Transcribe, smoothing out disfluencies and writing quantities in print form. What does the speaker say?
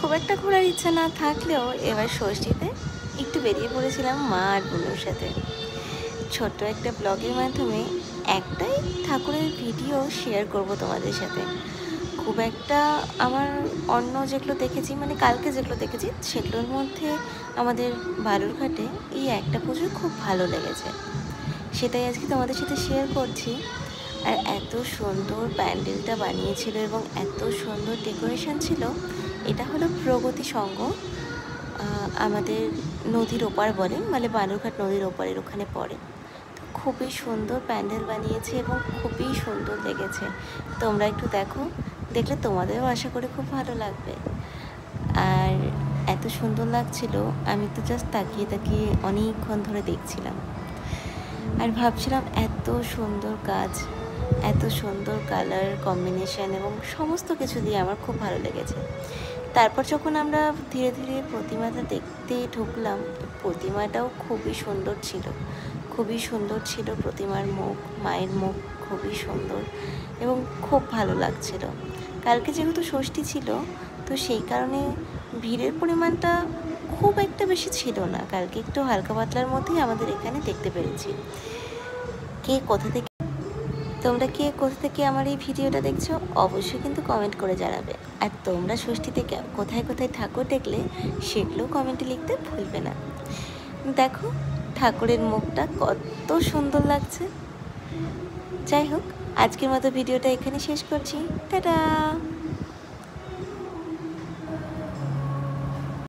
খুব একটা ঘোরার ইচ্ছা না থাকলেও এবার ষষ্ঠীতে একটু বেরিয়ে পড়েছিলাম মা আর বোনের সাথে। ছোট্ট একটা ব্লগের মাধ্যমে একটাই ঠাকুরের ভিডিও শেয়ার করব তোমাদের সাথে। খুব একটা আমার অন্য যেগুলো দেখেছি, মানে কালকে যেগুলো দেখেছি সেগুলোর মধ্যে আমাদের বালুরঘাটে এই একটা পুজো খুব ভালো লেগেছে, সেটাই আজকে তোমাদের সাথে শেয়ার করছি। আর এত সুন্দর প্যান্ডেলটা বানিয়েছিল এবং এত সুন্দর ডেকোরেশন ছিল। এটা হলো প্রগতি সংঘ, আমাদের নদীর ওপার বলে, মানে বালুরঘাট নদীর ওপারের ওখানে পড়ে। তো খুবই সুন্দর প্যান্ডেল বানিয়েছে এবং খুবই সুন্দর লেগেছে। তোমরা একটু দেখো, দেখলে তোমাদেরও আশা করি খুব ভালো লাগবে। আর এত সুন্দর লাগছিল, আমি তো জাস্ট তাকিয়ে তাকিয়ে অনেকক্ষণ ধরে দেখছিলাম আর ভাবছিলাম এত সুন্দর কাজ, এত সুন্দর কালার কম্বিনেশন এবং সমস্ত কিছু দিয়ে আমার খুব ভালো লেগেছে। তারপর যখন আমরা ধীরে ধীরে প্রতিমাটা দেখতে ঢুকলাম, প্রতিমাটাও খুবই সুন্দর ছিল, খুবই সুন্দর ছিল প্রতিমার মুখ, মায়ের মুখ খুবই সুন্দর এবং খুব ভালো লাগছিল। কালকে যেহেতু ষষ্ঠী ছিল, তো সেই কারণে ভিড়ের পরিমাণটা খুব একটা বেশি ছিল না। কালকে একটু হালকা পাতলার মধ্যেই আমাদের এখানে দেখতে পেরেছি। তোমরা কে কোথা থেকে আমার এই ভিডিওটা দেখছো অবশ্যই কিন্তু কমেন্ট করে জানাবে। আর তোমরা ষষ্ঠীতে কোথায় কোথায় ঠাকুর দেখলে সেগুলো কমেন্টে লিখতে ভুলবে না। দেখো ঠাকুরের মুখটা কত সুন্দর লাগছে। যাই হোক, আজকের মতো ভিডিওটা এখানে শেষ করছি। টাটা।